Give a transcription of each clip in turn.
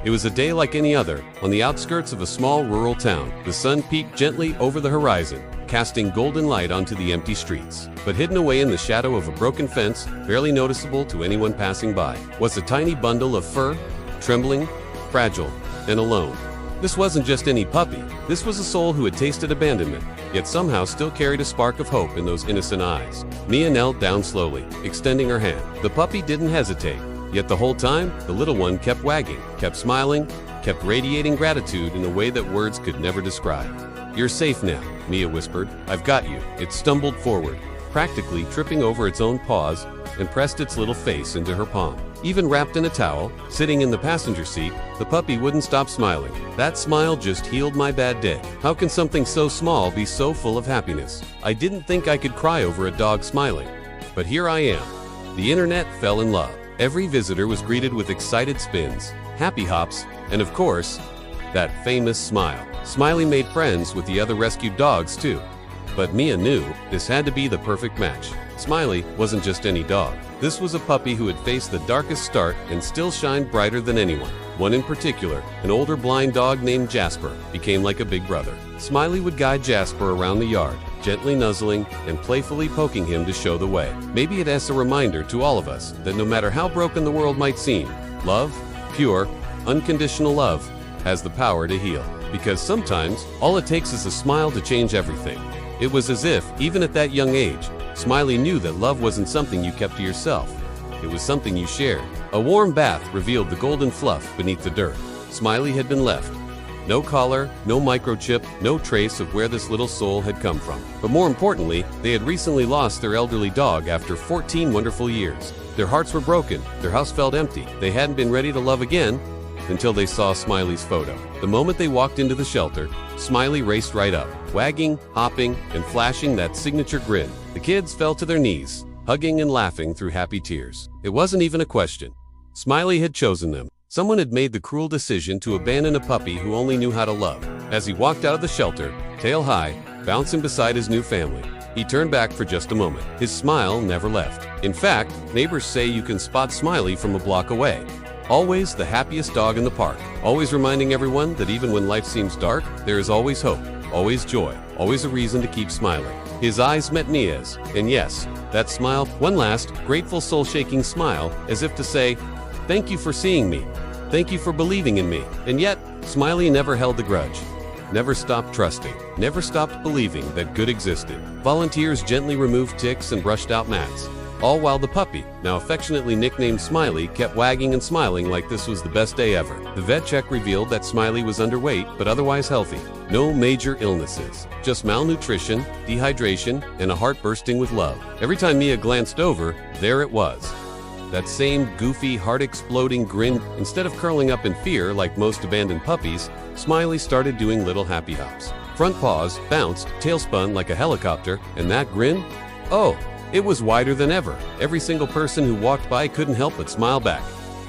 It was a day like any other, on the outskirts of a small rural town. The sun peeked gently over the horizon, casting golden light onto the empty streets. But hidden away in the shadow of a broken fence, barely noticeable to anyone passing by, was a tiny bundle of fur, trembling, fragile, and alone. This wasn't just any puppy. This was a soul who had tasted abandonment, yet somehow still carried a spark of hope in those innocent eyes. Mia knelt down slowly, extending her hand. The puppy didn't hesitate, yet the whole time, the little one kept wagging, kept smiling, kept radiating gratitude in a way that words could never describe. "You're safe now," Mia whispered. "I've got you." It stumbled forward, practically tripping over its own paws, and pressed its little face into her palm. Even wrapped in a towel, sitting in the passenger seat, the puppy wouldn't stop smiling. That smile just healed my bad day. How can something so small be so full of happiness? I didn't think I could cry over a dog smiling. But here I am. The internet fell in love. Every visitor was greeted with excited spins, happy hops, and of course, that famous smile. Smiley made friends with the other rescued dogs too. But Mia knew this had to be the perfect match. Smiley wasn't just any dog. This was a puppy who had faced the darkest start and still shined brighter than anyone. One in particular, an older blind dog named Jasper, became like a big brother. Smiley would guide Jasper around the yard, gently nuzzling and playfully poking him to show the way. Maybe it as a reminder to all of us that no matter how broken the world might seem, love, pure, unconditional love, has the power to heal. Because sometimes, all it takes is a smile to change everything. It was as if, even at that young age, Smiley knew that love wasn't something you kept to yourself. It was something you shared. A warm bath revealed the golden fluff beneath the dirt. Smiley had been left. No collar, no microchip, no trace of where this little soul had come from. But more importantly, they had recently lost their elderly dog after 14 wonderful years. Their hearts were broken, their house felt empty. They hadn't been ready to love again until they saw Smiley's photo. The moment they walked into the shelter, Smiley raced right up, wagging, hopping, and flashing that signature grin. The kids fell to their knees, hugging and laughing through happy tears. It wasn't even a question. Smiley had chosen them. Someone had made the cruel decision to abandon a puppy who only knew how to love. As he walked out of the shelter, tail high, bouncing beside his new family, he turned back for just a moment. His smile never left. In fact, neighbors say you can spot Smiley from a block away. Always the happiest dog in the park, always reminding everyone that even when life seems dark, there is always hope, always joy, always a reason to keep smiling. His eyes met Mia's, and yes, that smile, one last, grateful soul-shaking smile, as if to say, "Thank you for seeing me. Thank you for believing in me." And yet, Smiley never held the grudge, never stopped trusting, never stopped believing that good existed. Volunteers gently removed ticks and brushed out mats, all while the puppy, now affectionately nicknamed Smiley, kept wagging and smiling like this was the best day ever. The vet check revealed that Smiley was underweight but otherwise healthy. No major illnesses, just malnutrition, dehydration, and a heart bursting with love. Every time Mia glanced over, there it was. That same goofy, heart-exploding grin. Instead of curling up in fear like most abandoned puppies, Smiley started doing little happy hops. Front paws bounced, tail spun like a helicopter, and that grin? Oh! It was wider than ever. Every single person who walked by couldn't help but smile back.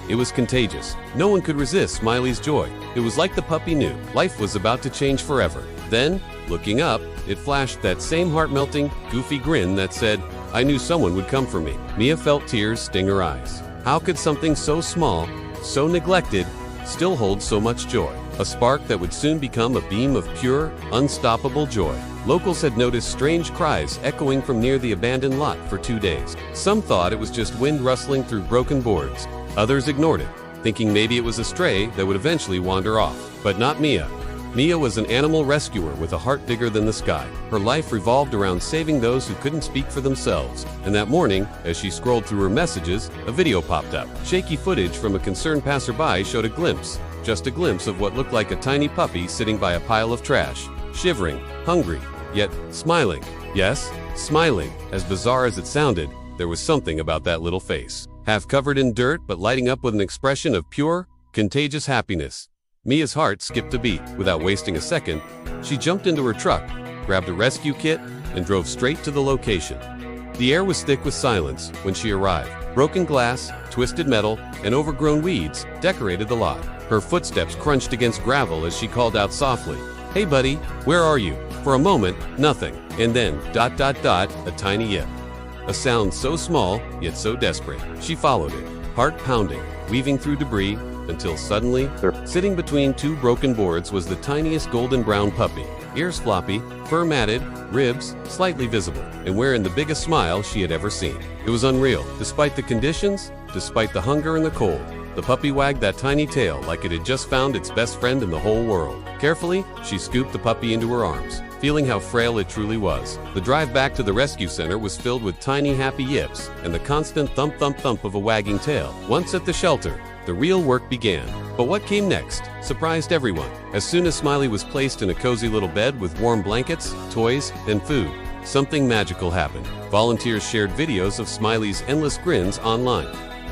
It was contagious. No one could resist Smiley's joy. It was like the puppy knew life was about to change forever. Then, looking up, it flashed that same heart-melting, goofy grin that said, "I knew someone would come for me." Mia felt tears sting her eyes. How could something so small, so neglected, still hold so much joy? A spark that would soon become a beam of pure, unstoppable joy. Locals had noticed strange cries echoing from near the abandoned lot for 2 days. Some thought it was just wind rustling through broken boards. Others ignored it, thinking maybe it was a stray that would eventually wander off. But not Mia. Mia was an animal rescuer with a heart bigger than the sky. Her life revolved around saving those who couldn't speak for themselves. And that morning, as she scrolled through her messages, a video popped up. Shaky footage from a concerned passerby showed a glimpse, just a glimpse of what looked like a tiny puppy sitting by a pile of trash, shivering, hungry, yet smiling. Yes, smiling. As bizarre as it sounded, there was something about that little face. Half covered in dirt but lighting up with an expression of pure, contagious happiness. Mia's heart skipped a beat. Without wasting a second, she jumped into her truck, grabbed a rescue kit, and drove straight to the location. The air was thick with silence when she arrived. Broken glass, twisted metal, and overgrown weeds decorated the lot. Her footsteps crunched against gravel as she called out softly, "Hey buddy, where are you?" For a moment, nothing. And then, a tiny yip. A sound so small, yet so desperate. She followed it, heart pounding, weaving through debris, until suddenly, sitting between two broken boards was the tiniest golden brown puppy. Ears floppy, fur matted, ribs slightly visible, and wearing the biggest smile she had ever seen. It was unreal. Despite the conditions, despite the hunger and the cold, the puppy wagged that tiny tail like it had just found its best friend in the whole world. Carefully, she scooped the puppy into her arms, feeling how frail it truly was. The drive back to the rescue center was filled with tiny happy yips and the constant thump thump thump of a wagging tail. Once at the shelter, the real work began. But what came next surprised everyone. As soon as Smiley was placed in a cozy little bed with warm blankets, toys, and food, something magical happened. Volunteers shared videos of Smiley's endless grins online.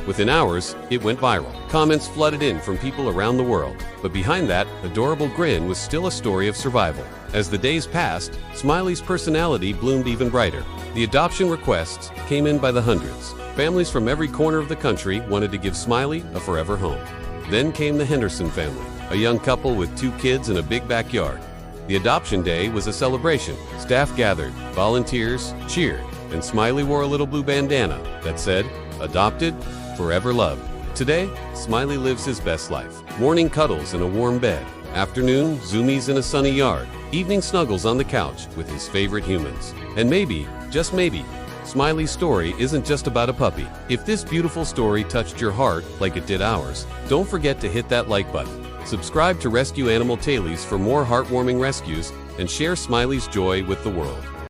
Within hours, it went viral. Comments flooded in from people around the world. But behind that adorable grin was still a story of survival. As the days passed, Smiley's personality bloomed even brighter. The adoption requests came in by the hundreds. Families from every corner of the country wanted to give Smiley a forever home. Then came the Henderson family, a young couple with 2 kids and a big backyard. The adoption day was a celebration. Staff gathered, volunteers cheered, and Smiley wore a little blue bandana that said, "Adopted, forever loved." Today, Smiley lives his best life. Morning cuddles in a warm bed. Afternoon, zoomies in a sunny yard. Evening snuggles on the couch with his favorite humans. And maybe, just maybe, Smiley's story isn't just about a puppy. If this beautiful story touched your heart like it did ours, don't forget to hit that like button. Subscribe to Rescue Animal Tailies for more heartwarming rescues and share Smiley's joy with the world.